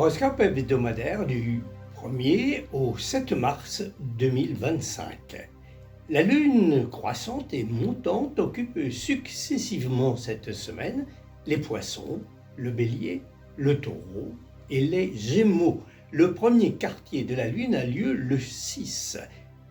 Horoscope hebdomadaire du 1er au 7 mars 2025. La lune croissante et montante occupe successivement cette semaine les poissons, le bélier, le taureau et les gémeaux. Le premier quartier de la lune a lieu le 6.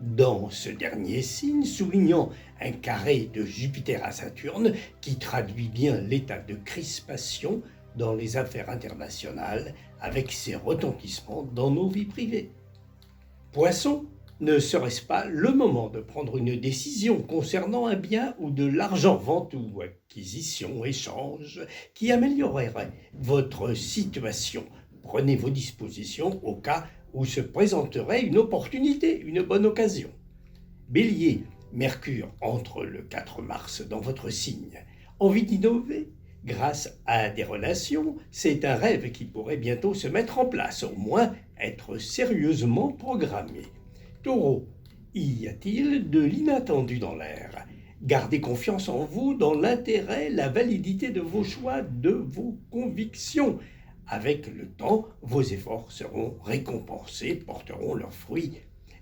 Dans ce dernier signe, soulignant un carré de Jupiter à Saturne qui traduit bien l'état de crispation dans les affaires internationales avec ses retentissements dans nos vies privées. Poisson, ne serait-ce pas le moment de prendre une décision concernant un bien ou de l'argent, vente ou acquisition, échange, qui améliorerait votre situation? Prenez vos dispositions au cas où se présenterait une opportunité, une bonne occasion. Bélier, Mercure entre le 4 mars dans votre signe. Envie d'innover? Grâce à des relations, c'est un rêve qui pourrait bientôt se mettre en place, au moins être sérieusement programmé. Taureau, y a-t-il de l'inattendu dans l'air? Gardez confiance en vous, dans l'intérêt, la validité de vos choix, de vos convictions. Avec le temps, vos efforts seront récompensés, porteront leurs fruits.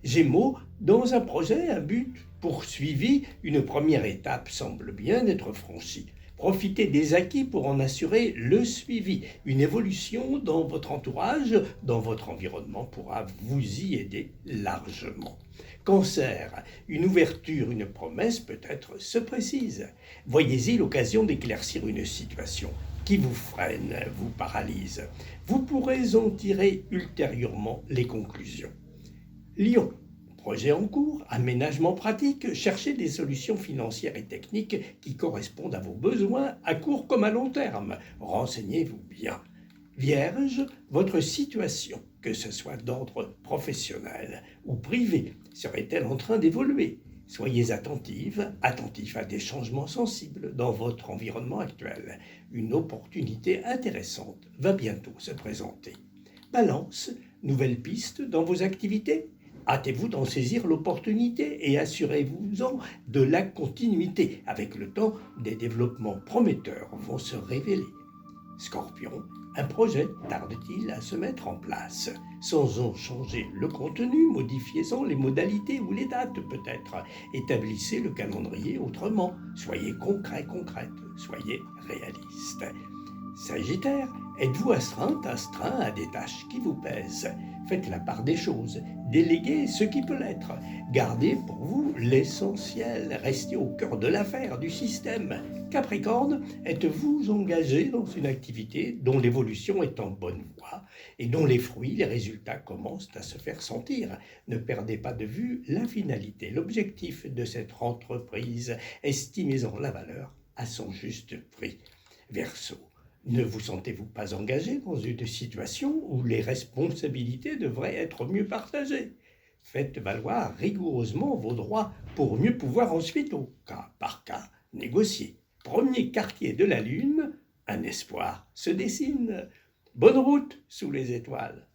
Gémeaux, dans un projet, un but poursuivi, une première étape semble bien être franchie. Profitez des acquis pour en assurer le suivi. Une évolution dans votre entourage, dans votre environnement pourra vous y aider largement. Cancer, une ouverture, une promesse peut-être se précise. Voyez-y l'occasion d'éclaircir une situation qui vous freine, vous paralyse. Vous pourrez en tirer ultérieurement les conclusions. Lion, projet en cours, aménagement pratique, cherchez des solutions financières et techniques qui correspondent à vos besoins à court comme à long terme. Renseignez-vous bien. Vierge, votre situation, que ce soit d'ordre professionnel ou privé, serait-elle en train d'évoluer? Soyez attentif à des changements sensibles dans votre environnement actuel. Une opportunité intéressante va bientôt se présenter. Balance, nouvelle piste dans vos activités? Hâtez-vous d'en saisir l'opportunité et assurez-vous-en de la continuité. Avec le temps, des développements prometteurs vont se révéler. Scorpion, un projet tarde-t-il à se mettre en place? Sans en changer le contenu, modifiez-en les modalités ou les dates peut-être. Établissez le calendrier autrement. Soyez concrète, soyez réaliste. Sagittaire, êtes-vous astreint à des tâches qui vous pèsent? Faites la part des choses, déléguez ce qui peut l'être. Gardez pour vous l'essentiel, restez au cœur de l'affaire, du système. Capricorne, êtes-vous engagé dans une activité dont l'évolution est en bonne voie et dont les fruits, les résultats commencent à se faire sentir? Ne perdez pas de vue la finalité, l'objectif de cette entreprise. Estimez-en la valeur à son juste prix. Verseau, ne vous sentez-vous pas engagé dans une situation où les responsabilités devraient être mieux partagées? Faites valoir rigoureusement vos droits pour mieux pouvoir ensuite, au cas par cas, négocier. Premier quartier de la lune, un espoir se dessine. Bonne route sous les étoiles.